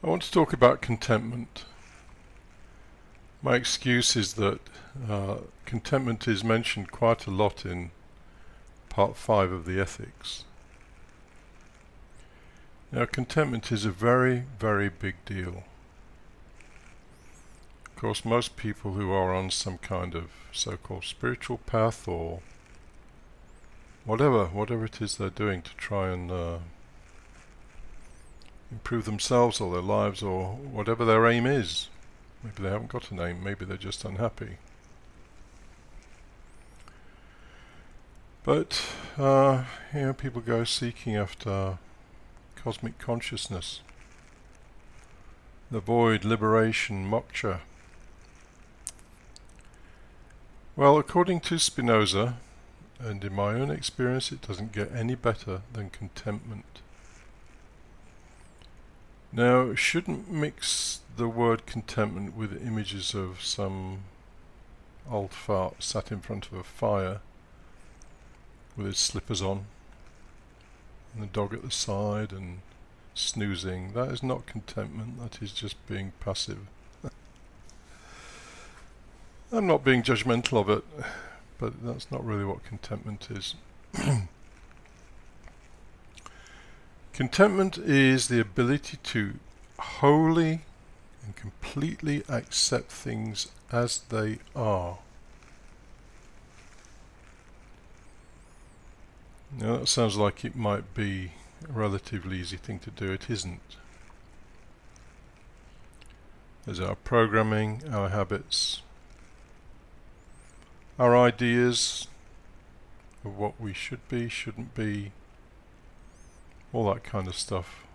I want to talk about contentment. My excuse is that contentment is mentioned quite a lot in part 5 of the Ethics. Now, contentment is a very, very big deal. Of course, most people who are on some kind of so-called spiritual path or whatever it is they're doing to try and improve themselves or their lives or whatever their aim is. Maybe they haven't got an aim, maybe they're just unhappy. But, people go seeking after cosmic consciousness, the void, liberation, moksha. Well, according to Spinoza, and in my own experience, it doesn't get any better than contentment. Now, shouldn't mix the word contentment with images of some old fart sat in front of a fire with his slippers on and the dog at the side and snoozing. That is not contentment, that is just being passive. I'm not being judgmental of it, but that's not really what contentment is. Contentment is the ability to wholly and completely accept things as they are. Now that sounds like it might be a relatively easy thing to do. It isn't. There's our programming, our habits, our ideas of what we should be, shouldn't be, all that kind of stuff.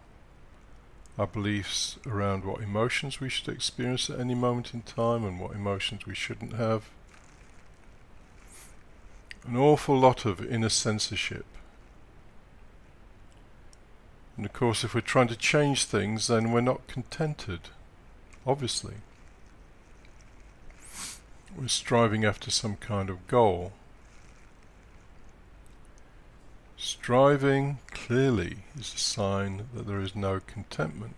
Our beliefs around what emotions we should experience at any moment in time and what emotions we shouldn't have. An awful lot of inner censorship. And of course, if we're trying to change things, then we're not contented, obviously. We're striving after some kind of goal. Striving, clearly, is a sign that there is no contentment.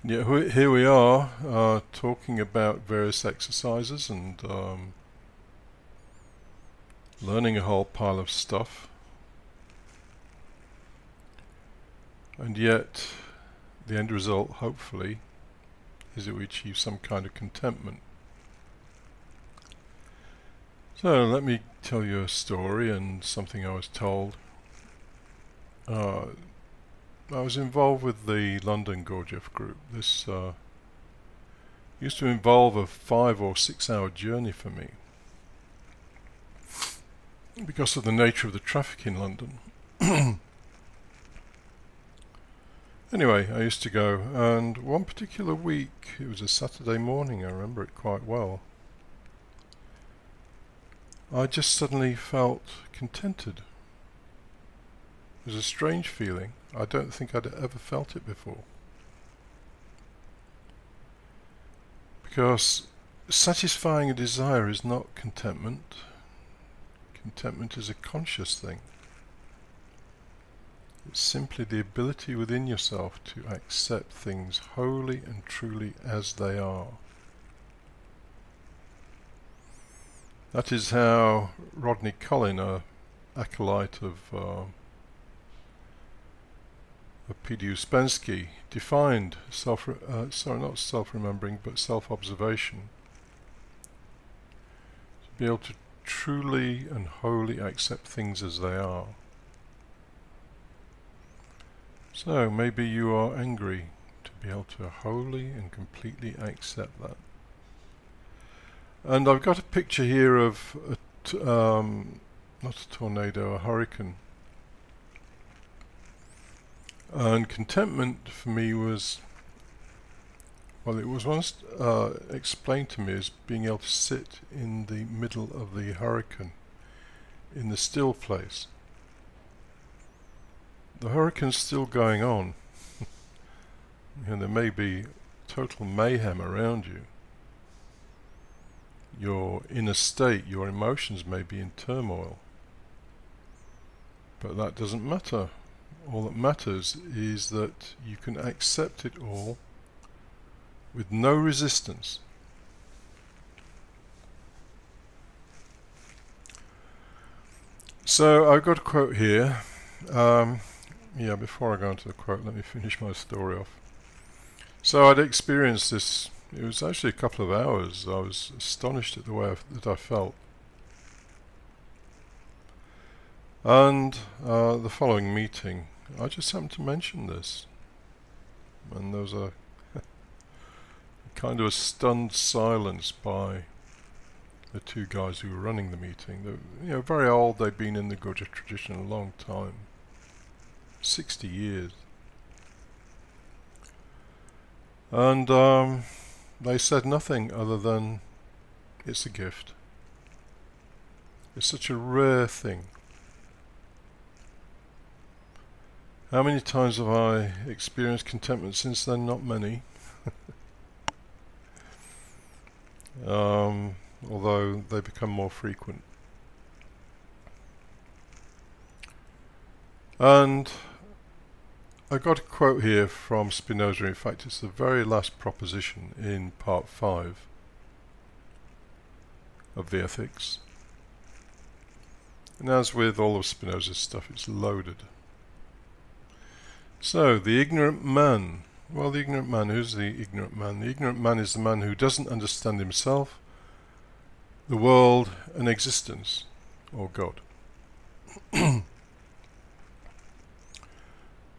And yet here we are, talking about various exercises and learning a whole pile of stuff. And yet, the end result, hopefully, is that we achieve some kind of contentment. So let me tell you a story and something I was told. I was involved with the London Gurdjieff group. This used to involve a 5 or 6 hour journey for me because of the nature of the traffic in London. Anyway, I used to go, and one particular week, it was a Saturday morning, I remember it quite well, I just suddenly felt contented. It was a strange feeling. I don't think I'd ever felt it before. Because satisfying a desire is not contentment. Contentment is a conscious thing. It's simply the ability within yourself to accept things wholly and truly as they are. That is how Rodney Collin, an acolyte of P.D. Uspensky, defined not self-remembering, but self-observation. To be able to truly and wholly accept things as they are. So maybe you are angry, to be able to wholly and completely accept that. And I've got a picture here of not a tornado, a hurricane. And contentment for me was, well, it was once explained to me as being able to sit in the middle of the hurricane, in the still place. The hurricane's still going on, and there may be total mayhem around you. Your inner state, your emotions may be in turmoil. But that doesn't matter. all that matters is that you can accept it all with no resistance. So I've got a quote here. Before I go into the quote, let me finish my story off. So I'd experienced this, it was actually a couple of hours. I was astonished at the way that I felt. And the following meeting, I just happened to mention this. And there was a kind of a stunned silence by the two guys who were running the meeting. They're very old, they'd been in the Gurdjieff tradition a long time. 60 years. And they said nothing other than, it's a gift. It's such a rare thing. How many times have I experienced contentment since then? Not many. Although they become more frequent. And I got a quote here from Spinoza. In fact, it's the very last proposition in part 5 of the Ethics. And as with all of Spinoza's stuff, it's loaded. So, the ignorant man. Well, the ignorant man, who's the ignorant man? The ignorant man is the man who doesn't understand himself, the world, and existence, or God.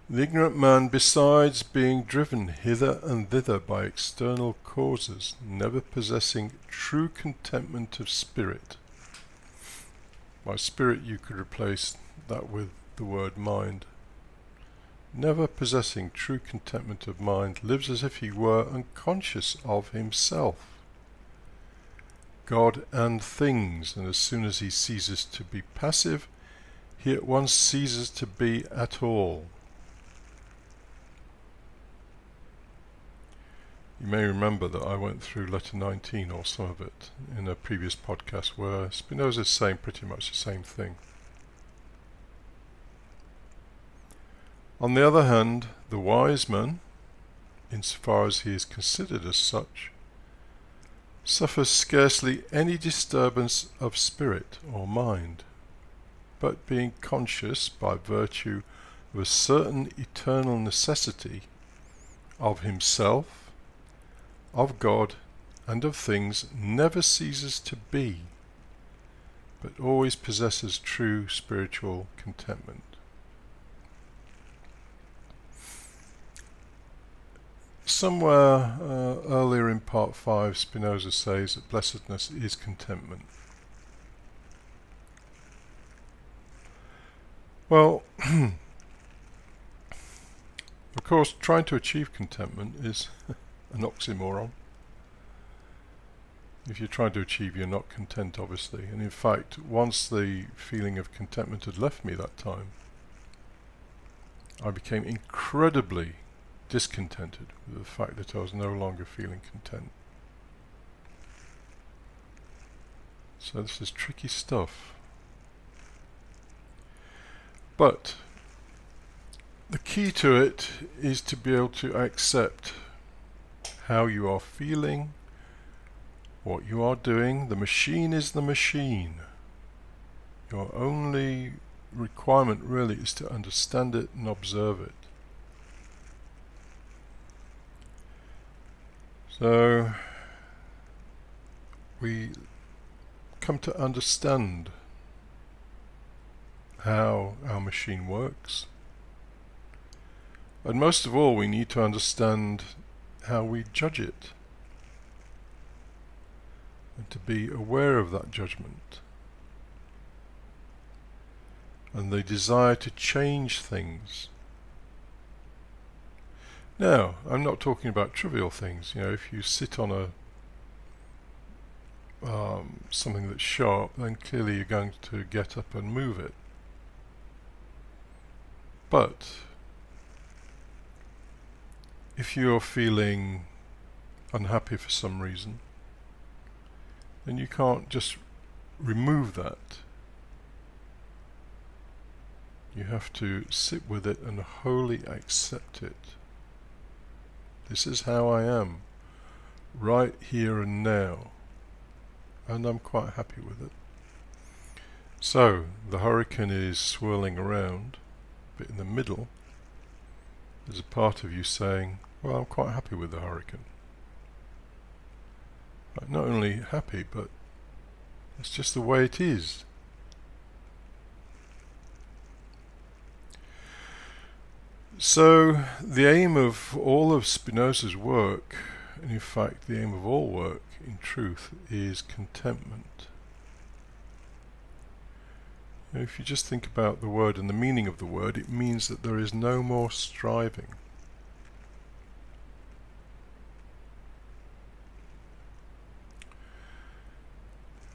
The ignorant man, besides being driven hither and thither by external causes, never possessing true contentment of spirit. By spirit you could replace that with the word mind. Never possessing true contentment of mind, lives as if he were unconscious of himself, God and things, and as soon as he ceases to be passive, he at once ceases to be at all. You may remember that I went through letter 19, or some of it, in a previous podcast where Spinoza is saying pretty much the same thing. On the other hand, the wise man, insofar as he is considered as such, suffers scarcely any disturbance of spirit or mind, but being conscious by virtue of a certain eternal necessity of himself, of God, and of things, never ceases to be, but always possesses true spiritual contentment. Somewhere earlier in part 5, Spinoza says that blessedness is contentment. Well, of course, trying to achieve contentment is an oxymoron. If you're trying to achieve, you're not content, obviously. And in fact, once the feeling of contentment had left me that time, I became incredibly discontented with the fact that I was no longer feeling content. So this is tricky stuff. But the key to it is to be able to accept how you are feeling, what you are doing. The machine is the machine. Your only requirement really is to understand it and observe it. So we come to understand how our machine works. And most of all, we need to understand how we judge it, and to be aware of that judgment and the desire to change things. Now, I'm not talking about trivial things. You know, if you sit on a something that's sharp, then clearly you're going to get up and move it. But if you're feeling unhappy for some reason, then you can't just remove that. You have to sit with it and wholly accept it. This is how I am, right here and now, and I'm quite happy with it. So, the hurricane is swirling around, but in the middle, there's a part of you saying, well, I'm quite happy with the hurricane. Like, not only happy, but it's just the way it is. So, the aim of all of Spinoza's work, and in fact the aim of all work in truth, is contentment. If you just think about the word and the meaning of the word, it means that there is no more striving.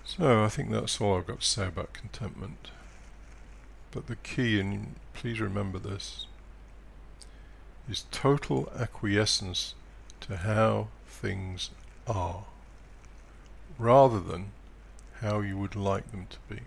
So I think that's all I've got to say about contentment. But the key, and please remember this, is total acquiescence to how things are, rather than how you would like them to be.